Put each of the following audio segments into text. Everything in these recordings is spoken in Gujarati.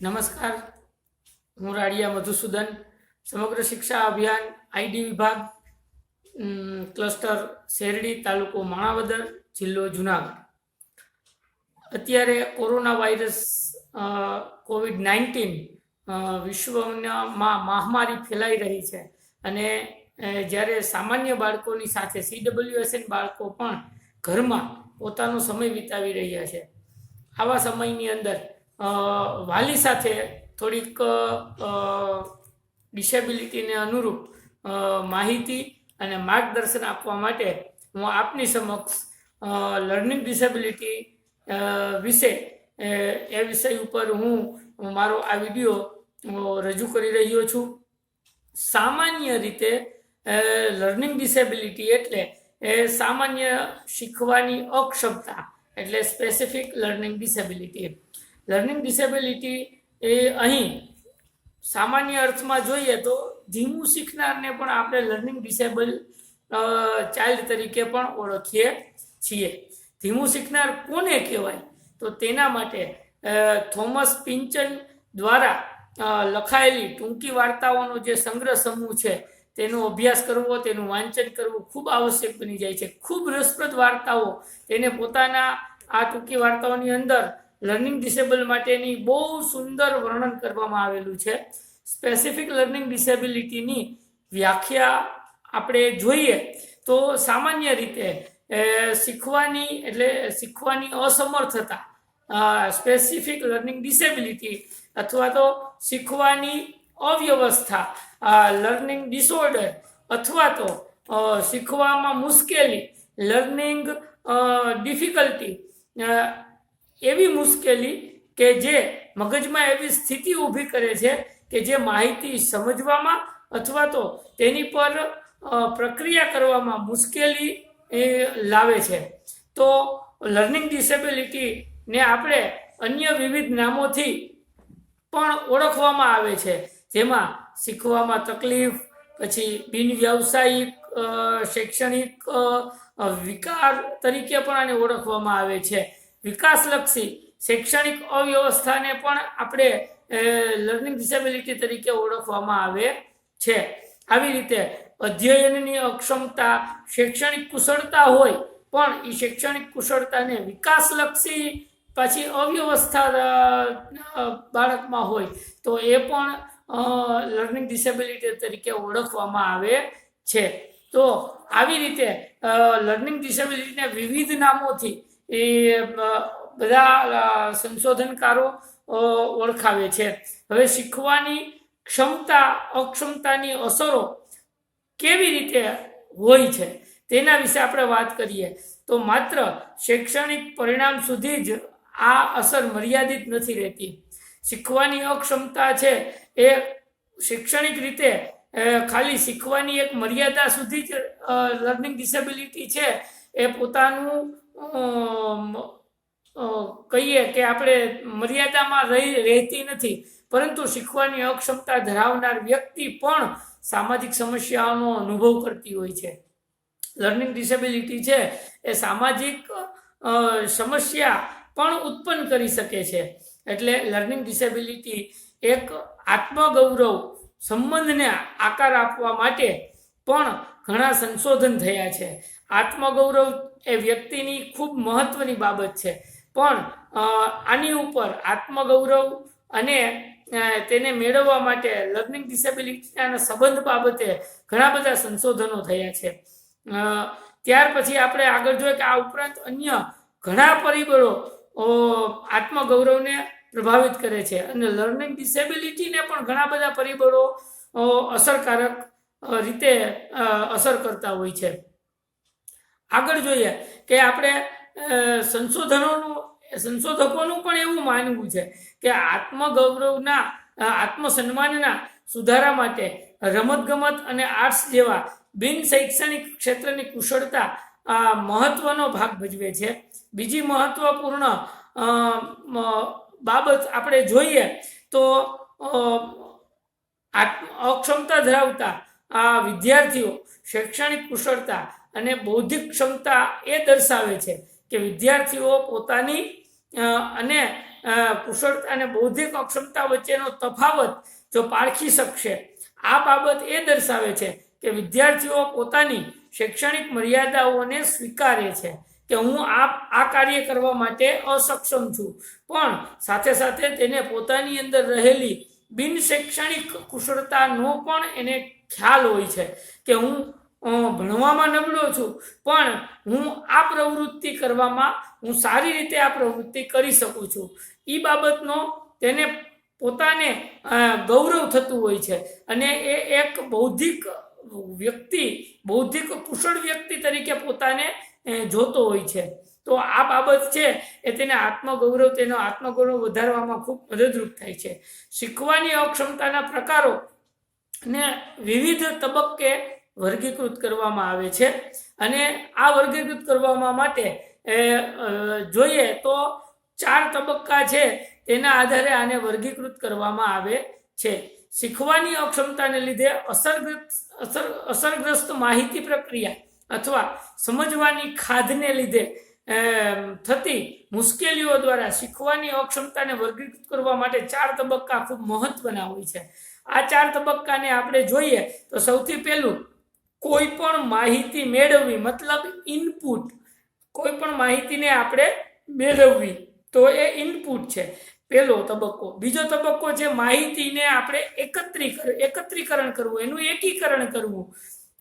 નમસ્કાર, હું રાડિયા મધુસૂદન, સમગ્ર શિક્ષા અભિયાન આઈડી વિભાગ ક્લસ્ટર શેરડી, તાલુકો માણાવદર, જિલ્લો જુનાગઢ. અત્યારે કોરોના વાયરસ કોવિડ-19 વિશ્વમાં મહામારી ફેલાઈ રહી છે અને જ્યારે સામાન્ય બાળકોની સાથે CWSN બાળકો પણ ઘરમાં પોતાનો સમય વિતાવી રહ્યા છે. આવા સમયની અંદર વાલી સાથે થોડીક ડિસેબિલિટીને અનુરૂપ માહિતી અને માર્ગદર્શન આપવા માટે હું આપની સમક્ષ લર્નિંગ ડિસેબિલિટી વિશે એ વિષય ઉપર હું મારો આ વિડીયો રજૂ કરી રહ્યો છું. સામાન્ય રીતે લર્નિંગ ડિસેબિલિટી એટલે સામાન્ય શીખવાની અક્ષમતા એટલે specific learning disability. Learning disability એ અહીં સામાન્ય અર્થમાં જોઈએ તો ધીમું શીખનારને પણ આપણે લર્નિંગ ડિસેબલ ચાઇલ્ડ તરીકે પણ ઓળખીએ છીએ. ધીમું શીખનાર કોને કહેવાય? તો તેના માટે થોમસ પિન્ચન દ્વારા લખાયેલી ટૂંકી વાર્તાઓનો જે સંગ્રહ સમૂહ છે તેનો અભ્યાસ કરવો, તેનું વાંચન કરવું ખૂબ આવશ્યક બની જાય છે. ખૂબ રસપ્રદ વાર્તાઓ તેને પોતાના આ ટૂંકી વાર્તાઓની અંદર લર્નિંગ ડિસેબલ માટેની બહુ સુંદર વર્ણન કરવામાં આવેલું છે. સ્પેસિફિક લર્નિંગ ડિસેબિલિટીની વ્યાખ્યા આપણે જોઈએ તો સામાન્ય રીતે શીખવાની અસમર્થતા, સ્પેસિફિક લર્નિંગ ડિસેબિલિટી અથવા તો શીખવાની અવ્યવસ્થા, લર્નિંગ ડિસઓર્ડર અથવા તો શીખવામાં મુશ્કેલી, લર્નિંગ ડિફિકલ્ટી, એવી મુશ્કેલી કે જે મગજમાં એવી સ્થિતિ ઊભી કરે છે કે જે માહિતી સમજવામાં અથવા તો તેની પર પ્રક્રિયા કરવામાં મુશ્કેલી લાવે છે. તો લર્નિંગ ડિસેબિલિટીને આપણે અન્ય વિવિધ નામોથી પણ ઓળખવામાં આવે છે, જેમાં શીખવામાં તકલીફ, પછી બિન વ્યાવસાયિક શૈક્ષણિક વિકાર તરીકે પણ આને ઓળખવામાં આવે છે. વિકાસલક્ષી શૈક્ષણિક અવ્યવસ્થાને પણ આપણે લર્નિંગ ડિસેબિલિટી તરીકે ઓળખવામાં આવે છે. આવી રીતે અધ્યયનની અક્ષમતા, શૈક્ષણિક કુશળતા હોય પણ એ શૈક્ષણિક કુશળતાને વિકાસલક્ષી પછી અવ્યવસ્થા બાળકમાં હોય તો એ પણ લર્નિંગ ડિસેબિલિટી તરીકે ઓળખવામાં આવે છે. તો આવી રીતે લર્નિંગ ડિસેબિલિટીને વિવિધ નામોથી એ બધા સંશોધનકારો ઓળખાવે છે. હવે શીખવાની ક્ષમતા અક્ષમતાની અસરો કેવી રીતે હોય છે તેના વિશે આપણે વાત કરીએ તો માત્ર શૈક્ષણિક પરિણામ સુધી જ આ અસર મર્યાદિત નથી રહેતી. શીખવાની અક્ષમતા છે એ શૈક્ષણિક રીતે ખાલી શીખવાની એક મર્યાદા સુધી જ લર્નિંગ ડિસેબિલિટી છે એ પોતાનું કહીએ કે આપણે મર્યાદામાં રહેતી નથી, પરંતુ શીખવાની અક્ષમતા ધરાવનાર વ્યક્તિ પણ સામાજિક સમસ્યાઓનો અનુભવ કરતી હોય છે. લર્નિંગ ડિસેબિલિટી છે એ સામાજિક સમસ્યા પણ ઉત્પન્ન કરી શકે છે. એટલે લર્નિંગ ડિસેબિલિટી એક આત્મગૌરવ સંબંધને આકાર આપવા માટે પણ ઘણા સંશોધન થયા છે. આત્મગૌરવ એ વ્યક્તિની ખૂબ મહત્વની બાબત છે, પણ આની ઉપર આત્મગૌરવ અને તેને મેળવવા માટે લર્નિંગ ડિસેબિલિટીના સંબંધ બાબતે ઘણા બધા સંશોધનો થયા છે. ત્યાર પછી આપણે આગળ જોઈએ કે આ ઉપરાંત અન્ય ઘણા પરિબળો આત્મગૌરવને પ્રભાવિત કરે છે અને લર્નિંગ ડિસેબિલિટીને પણ ઘણા બધા પરિબળો અસરકારક રીતે અસર કરતા હોય છે. આગળ જોઈએ કે આપણે સંશોધકોનું પણ એવું માનવું છે કે આત્મગૌરવના આત્મસન્માનના સુધારા માટે રમતગમત અને આર્ટ્સ જેવા બિન શૈક્ષણિક ક્ષેત્રની કુશળતા મહત્વનો ભાગ ભજવે છે. બીજી મહત્વપૂર્ણ બાબત આપણે જોઈએ તો અક્ષમતા ધરાવતા આ વિદ્યાર્થીઓ શૈક્ષણિક કુશળતા અને બૌદ્ધિક ક્ષમતા એ દર્શાવે છે કે વિદ્યાર્થીઓ પોતાની અને કુશળતા અને બૌદ્ધિક અક્ષમતા વચ્ચેનો તફાવત જો પારખી શકશે, આ બાબત એ દર્શાવે છે કે વિદ્યાર્થીઓ પોતાની શૈક્ષણિક મર્યાદાઓને સ્વીકારે છે કે હું આ કાર્ય કરવા માટે અસક્ષમ છું, પણ સાથે સાથે તેને પોતાની અંદર રહેલી બિન શૈક્ષણિક કુશળતાનો પણ એને ખ્યાલ હોય છે કે હું ભણવામાં નબળો છું, પણ હું આ પ્રવૃત્તિ કરવામાં હું સારી રીતે આ પ્રવૃત્તિ કરી શકું છું. એ બાબતનો તેને પોતાને ગૌરવ થતું હોય છે અને એ એક બૌદ્ધિક કુશળ વ્યક્તિ તરીકે પોતાને જોતો હોય છે. તો આ બાબત છે એ તેનો આત્મગૌરવ વધારવામાં ખૂબ મદદરૂપ થાય છે. શીખવાની અક્ષમતાના પ્રકારો ને વિવિધ તબક્કે વર્ગીકૃત કરવામાં આવે છે અને આ વર્ગીકૃત કરવામાં માટે જોઈએ તો 4 તબક્કા છે તેના આધારે આને વર્ગીકૃત કરવામાં આવે છે. શીખવાની અક્ષમતાને લીધે અસરગ્રસ્ત માહિતી પ્રક્રિયા અથવા સમજવાની ખાધને લીધે થતી મુશ્કેલીઓ દ્વારા શીખવાની અક્ષમતાને વર્ગીકૃત કરવા માટે 4 તબક્કા ખૂબ મહત્વના હોય છે. આ 4 તબક્કાને આપણે જોઈએ તો સૌથી પહેલું કોઈ પણ માહિતી મેળવવી, મતલબ ઇનપુટ. કોઈ પણ માહિતીને આપણે મેળવવી તો એ ઇનપુટ છે, પહેલો તબક્કો. બીજો તબક્કો છે માહિતીને આપણે એકત્રીકરણ કરવું, એનું એકીકરણ કરવું,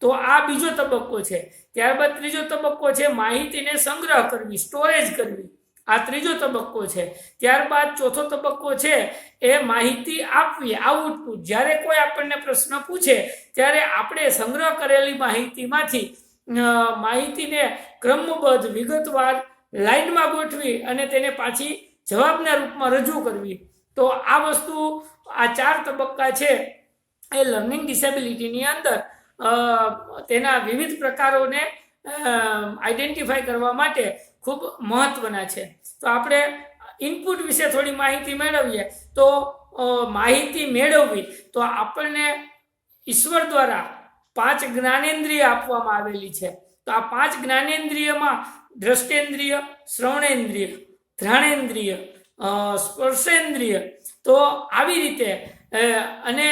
તો આ બીજો તબક્કો છે. ત્યારબાદ ત્રીજો તબક્કો છે માહિતીને સંગ્રહ કરવી, સ્ટોરેજ કરવી, આ ત્રીજો તબક્કો છે. ત્યારબાદ ચોથો તબક્કો છે એ માહિતી આપવી, આઉટપુટ. જ્યારે કોઈ આપણને પ્રશ્ન પૂછે ત્યારે આપણે સંગ્રહ કરેલી માહિતીમાંથી માહિતીને ક્રમબદ્ધ વિગતવાર લાઈનમાં ગોઠવી અને તેને પાછી જવાબના રૂપમાં રજૂ કરવી. તો આ વસ્તુ, આ 4 તબક્કા છે એ લર્નિંગ ડિસેબિલિટીની અંદર તેના વિવિધ પ્રકારોને આઈડેન્ટિફાઈ કરવા માટે ખૂબ મહત્વના છે. તો આપણે ઇનપુટ વિશે થોડી માહિતી મેળવીએ તો માહિતી મેળવવી તો આપણને ઈશ્વર દ્વારા 5 જ્ઞાનેન્દ્રિય આપવામાં આવેલી છે. તો આ 5 જ્ઞાનેન્દ્રિયમાં દ્રષ્ટેન્દ્રિય, શ્રવણેન્દ્રિય, ઘ્રાણેન્દ્રિય, સ્પર્શેન્દ્રિય, તો આવી રીતે અને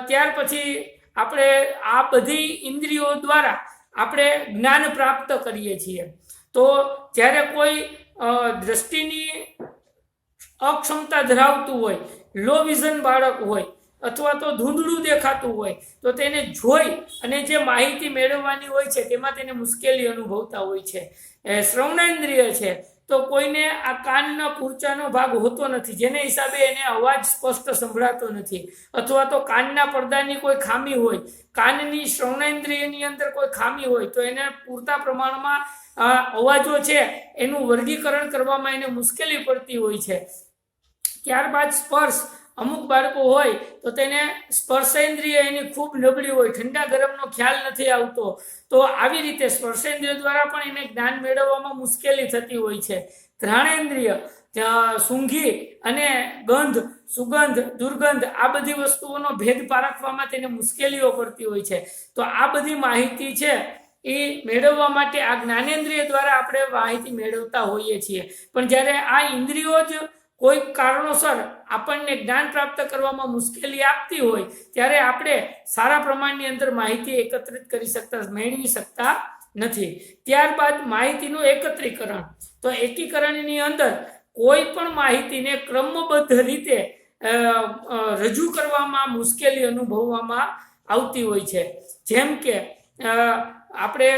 ત્યાર પછી આપણે આ બધી ઇન્દ્રિયો દ્વારા આપણે જ્ઞાન પ્રાપ્ત કરીએ છીએ. તો જ્યારે કોઈ દ્રષ્ટિની અક્ષમતા ધરાવતું હોય, લો વિઝન બાળક હોય અથવા તો ધૂંધળું દેખાતું હોય તો તેને જોઈ અને જે માહિતી મેળવવાની હોય છે તેમાં તેને મુશ્કેલી અનુભવતા હોય છે. શ્રવણેન્દ્રિય છે તો કોઈને આ કાનના પૂરચાનો ભાગ હોતો નથી, જેને હિસાબે એને અવાજ સ્પષ્ટ સંભળાતો નથી, અથવા તો કાનના પડદાની કોઈ ખામી હોય, કાનની શ્રવણેન્દ્રિયની અંદર કોઈ ખામી હોય તો એને પૂરતા પ્રમાણમાં અવાજો છે એનું વર્ગીકરણ કરવામાં એને મુશ્કેલી પડતી હોય છે. ત્યારબાદ સ્પર્શ. અમુક બાળકો હોય તો તેને સ્પર્શેન્દ્રિય એની ખૂબ નબળી હોય, ઠંડા ગરમનો ખ્યાલ નથી આવતો, તો આવી રીતે સ્પર્શેન્દ્રિય દ્વારા પણ એને જ્ઞાન મેળવવામાં મુશ્કેલી થતી હોય છે. ઘ્રાણેન્દ્રિય, સૂંઘી અને ગંધ, સુગંધ, દુર્ગંધ, આ બધી વસ્તુઓનો ભેદ પારખવામાં તેને મુશ્કેલીઓ પડતી હોય છે. તો આ બધી માહિતી છે એ મેળવવા માટે આ જ્ઞાનેન્દ્રિય દ્વારા આપણે માહિતી મેળવતા હોઈએ છીએ. પણ જ્યારે આ ઇન્દ્રિયો જ કોઈ કારણોસર આપણને જ્ઞાન પ્રાપ્ત કરવામાં મુશ્કેલી આપતી હોય ત્યારે આપણે સારા પ્રમાણની અંદર માહિતી એકત્રિત મેળવી શકતા નથી. ત્યારબાદ માહિતીનું એકત્રીકરણ. તો એકીકરણની અંદર કોઈ પણ માહિતીને ક્રમબદ્ધ રીતે રજૂ કરવામાં મુશ્કેલી અનુભવવામાં આવતી હોય છે. જેમ કે આપણે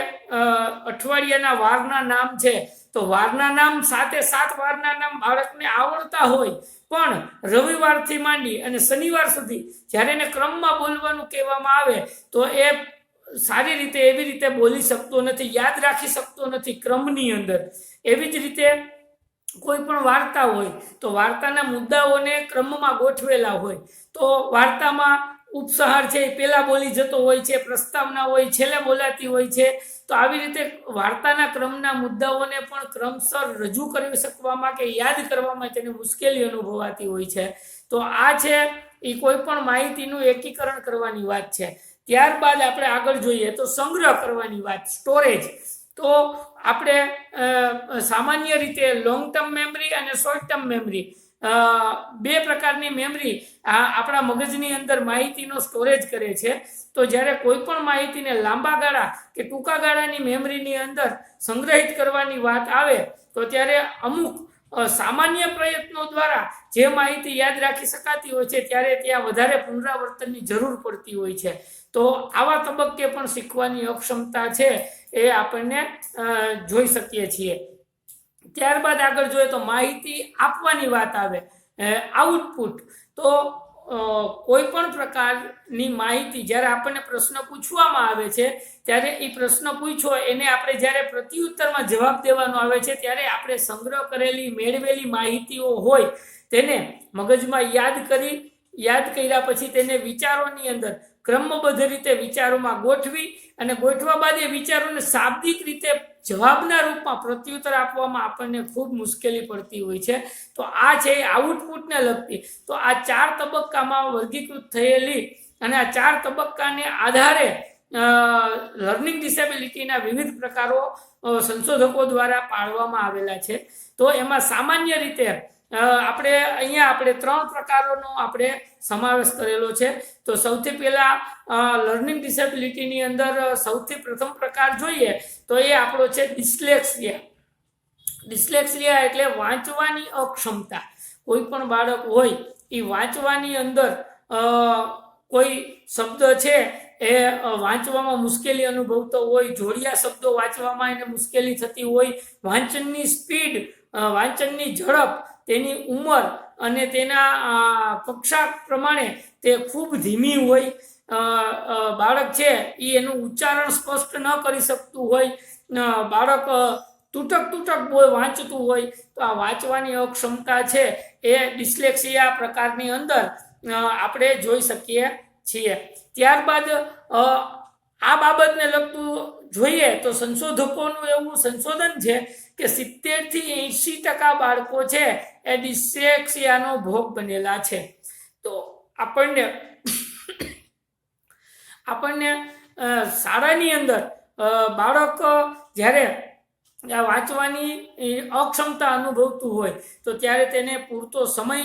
અઠવાડિયાના વારના નામ છે તો વારના નામ 7 વારના નામ બાળકને આવડતા હોય, પણ રવિવારથી માંડી અને શનિવાર સુધી જ્યારે એને ક્રમમાં બોલવાનું કહેવામાં આવે તો એ સારી રીતે એવી રીતે બોલી શકતો નથી, યાદ રાખી શકતો નથી ક્રમની અંદર. એવી જ રીતે કોઈ પણ વાર્તા હોય તો વાર્તાના મુદ્દાઓને ક્રમમાં ગોઠવેલા હોય, તો વાર્તામાં ઉપસહાર છે એ પહેલા બોલી જતો હોય છે, પ્રસ્તાવના હોય છેલ્લે બોલાતી હોય છે. તો આવી રીતે વાર્તાના ક્રમના મુદ્દાઓને પણ ક્રમસર રજૂ કરી શકવામાં કે યાદ કરવામાં તેને મુશ્કેલી અનુભવાતી હોય છે. તો આ છે એ કોઈ પણ માહિતીનું એકીકરણ કરવાની વાત છે. ત્યારબાદ આપણે આગળ જોઈએ તો સંગ્રહ કરવાની વાત, સ્ટોરેજ. તો આપણે સામાન્ય રીતે લોંગ ટર્મ મેમરી અને શોર્ટ ટર્મ મેમરી બે પ્રકારની મેમરી આપણા મગજની અંદર માહિતીનો સ્ટોરેજ કરે છે. તો જ્યારે કોઈ પણ માહિતીને લાંબા ગાળા કે ટૂંકા ગાળાની મેમરીની અંદર સંગ્રહિત કરવાની વાત આવે તો ત્યારે અમુક સામાન્ય પ્રયત્નો દ્વારા જે માહિતી યાદ રાખી શકાતી હોય છે ત્યારે ત્યાં વધારે પુનરાવર્તનની જરૂર પડતી હોય છે. તો આવા તબક્કે પણ શીખવાની અક્ષમતા છે એ આપણને જોઈ શકીએ છીએ. ત્યારબાદ આગળ જોઈએ તો માહિતી આપવાની વાત આવે, આઉટપુટ. તો કોઈ પણ પ્રકારની માહિતી જ્યારે આપણને પ્રશ્ન પૂછવામાં આવે છે ત્યારે એ પ્રશ્ન પૂછ્યો એને આપણે જ્યારે પ્રત્યુત્તરમાં જવાબ દેવાનો આવે છે ત્યારે આપણે સંગ્રહ કરેલી મેળવેલી માહિતીઓ હોય તેને મગજમાં યાદ કર્યા પછી તેને વિચારોની અંદર ક્રમબદ્ધ રીતે વિચારોમાં ગોઠવી અને ગોઠવા બાદ એ વિચારોને શાબ્દિક રીતે જવાબના રૂપમાં પ્રત્યુત્તર આપવામાં આપણને ખૂબ મુશ્કેલી પડતી હોય છે. તો આ છે આઉટપુટને લગતી. તો આ 4 તબક્કામાં વર્ગીકૃત થયેલી અને આ 4 તબક્કાને આધારે લર્નિંગ ડિસેબિલિટીના વિવિધ પ્રકારો સંશોધકો દ્વારા પાડવામાં આવેલા છે. તો એમાં સામાન્ય રીતે આપણે 3 પ્રકારોનો આપણે સમાવેશ કરેલો છે. તો સૌથી પહેલા લર્નિંગ ડિસેબિલિટીની અંદર સૌથી પ્રથમ પ્રકાર જોઈએ તો એ આપણો છે ડિસ્લેક્સિયા. ડિસ્લેક્સિયા એટલે વાંચવાની અક્ષમતા. કોઈ પણ બાળક હોય એ વાંચવાની અંદર કોઈ શબ્દ છે એ વાંચવામાં મુશ્કેલી અનુભવતો હોય, જોડિયા શબ્દો વાંચવામાં એને મુશ્કેલી થતી હોય, વાંચનની સ્પીડ, વાંચનની ઝડપ, તેની ઉંમર અને તેના કક્ષા પ્રમાણે તે ખૂબ ધીમી હોય, બાળક છે એ એનું ઉચ્ચારણ સ્પષ્ટ ન કરી શકતું હોય, બાળક તૂટક વાંચતું હોય, તો આ વાંચવાની અક્ષમતા છે એ ડિસ્લેક્સિયા પ્રકારની અંદર આપણે જોઈ શકીએ છીએ. ત્યારબાદ આ બાબતને લગતું જોઈએ તો સંશોધકોનું એવું સંશોધન છે કે 70 થી 80% બાળકો છે એ ડિસ્લેક્સિયાનો ભોગ બનેલા છે. તો આપણને શાળાની અંદર બાળક જ્યારે વાંચવાની અક્ષમતા અનુભવતું હોય તો ત્યારે તેને પૂરતો સમય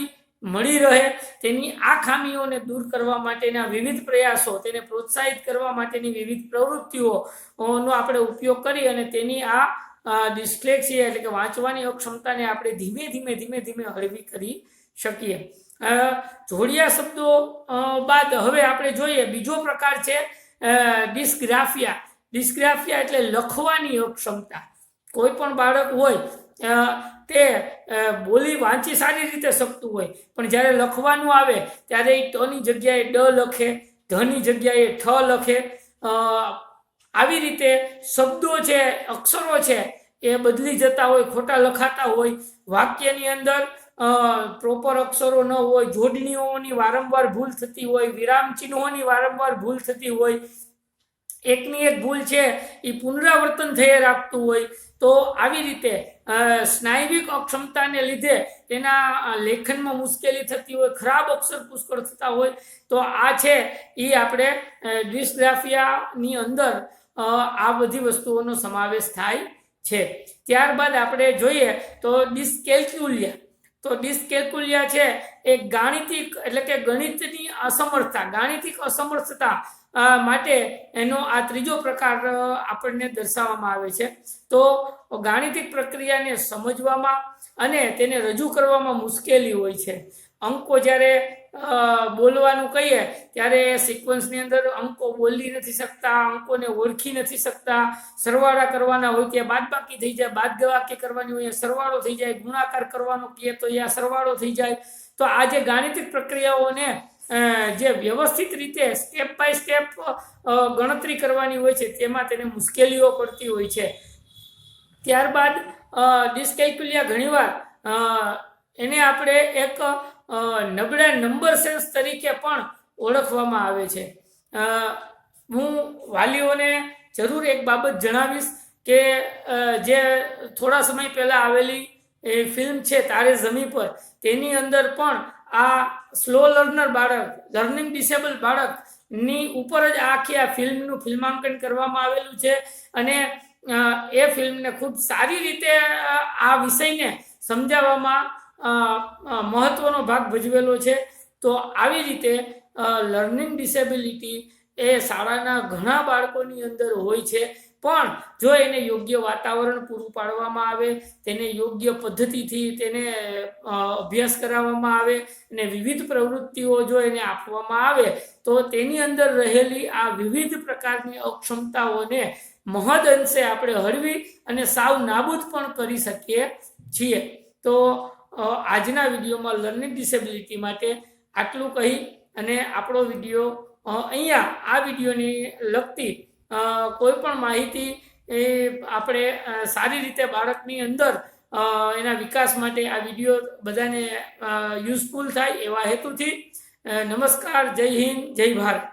મળી રહે, તેની આ ખામીઓને દૂર કરવા માટેના વિવિધ પ્રયાસો, તેને પ્રોત્સાહિત કરવા માટેની વિવિધ પ્રવૃત્તિઓનો આપણે ઉપયોગ કરી અને તેની આ ડિસ્લેક્સિયા એટલે કે વાંચવાની અક્ષમતાને આપણે ધીમે ધીમે હળવી કરી શકીએ. જોડિયા શબ્દો બાદ હવે આપણે જોઈએ બીજો પ્રકાર છે ડિસ્ગ્રાફિયા. ડિસ્ગ્રાફિયા એટલે લખવાની અક્ષમતા. કોઈ પણ બાળક હોય તે બોલી વાંચી સારી રીતે શકતું હોય પણ જ્યારે લખવાનું આવે ત્યારે એ ટની જગ્યાએ ડ લખે, ધની જગ્યાએ ઠ લખે. આવી રીતે શબ્દો છે, અક્ષરો છે એ બદલી જતા હોય, ખોટા લખાતા હોય, વાક્યની અંદર પ્રોપર અક્ષરો ન હોય, જોડણીઓની વારંવાર ભૂલ થતી હોય, વિરામ ચિહ્નોની વારંવાર ભૂલ થતી હોય, એકની એક ભૂલ છે એ પુનરાવર્તન થઈ રાખતું હોય. તો આવી રીતે સ્નાયુવિક અક્ષમતાને લીધે તેના લેખનમાં મુશ્કેલી થતી હોય, ખરાબ અક્ષર પુષ્કળ થતા હોય, તો આ છે એ આપણે ડિસ્ગ્રાફિયાની અંદર આ બધી વસ્તુઓનો સમાવેશ થાય છે. ત્યારબાદ આપણે જોઈએ તો ડિસ્કેલ્ક્યુલિયા. તો ડિસ્કેલ્ક્યુલિયા છે એ ગાણિતિક એટલે કે ગણિતની અસમર્થતા, ગાણિતિક અસમર્થતા માટે એનો આ ત્રીજો પ્રકાર આપણને દર્શાવવામાં આવે છે. તો ગાણિતિક પ્રક્રિયાને સમજવામાં અને તેને રજૂ કરવામાં મુશ્કેલી હોય છે. અંકો જ્યારે બોલવાનું કહીએ ત્યારે સિક્વન્સની અંદર અંકો બોલી નથી શકતા, અંકોને ઓળખી નથી શકતા, સરવાળા કરવાના હોય ત્યાં બાદબાકી થઈ જાય, બાદબાકી કરવાની હોય સરવાળો થઈ જાય, ગુણાકાર કરવાનો કહે તો અહીંયા સરવાળો થઈ જાય. તો આ જે ગાણિતિક પ્રક્રિયાઓને જે વ્યવસ્થિત રીતે સ્ટેપ બાય સ્ટેપ ગણતરી કરવાની હોય છે તેમાં તેને મુશ્કેલીઓ પડતી હોય છે. ત્યારબાદ ડિસ્કેલ્ક્યુલિયા ઘણીવાર એને આપણે એક નબળા નંબર સેન્સ તરીકે પણ ઓળખવામાં આવે છે. હું વાલીઓને જરૂર એક બાબત જણાવીશ કે જે થોડા સમય પહેલાં આવેલી ફિલ્મ છે તારે ઝમી પર, તેની અંદર પણ આ સ્લો લર્નર બાળક, લર્નિંગ ડિસેબલ બાળકની ઉપર જ આખી આ ફિલ્મનું ફિલ્માંકન કરવામાં આવેલું છે અને એ ફિલ્મને ખૂબ સારી રીતે આ વિષયને સમજાવવામાં મહત્વનો ભાગ ભજવેલો છે. તો આવી રીતે લર્નિંગ ડિસેબિલિટી એ શાળાના ઘણા બાળકોની અંદર હોય છે, પણ જો એને યોગ્ય વાતાવરણ પૂરું પાડવામાં આવે, તેને યોગ્ય પદ્ધતિથી તેને અભ્યાસ કરાવવામાં આવે અને વિવિધ પ્રવૃત્તિઓ જો એને આપવામાં આવે તો તેની અંદર રહેલી આ વિવિધ પ્રકારની અક્ષમતાઓને મહદ અંશે આપણે હળવી અને સાવ નાબૂદ પણ કરી શકીએ છીએ. તો આજના વિડીયોમાં લર્નિંગ ડિસેબિલિટી માટે આટલું કહી અને આપણો વિડીયો અહીંયા આ વિડીયોની લગતી કોઈ પણ માહિતી એ આપણે સારી રીતે બાળકની અંદર એના વિકાસ માટે આ વિડીયો બધાને યુઝફુલ થાય એવા હેતુથી નમસ્કાર, જય હિન્દ, જય ભારત.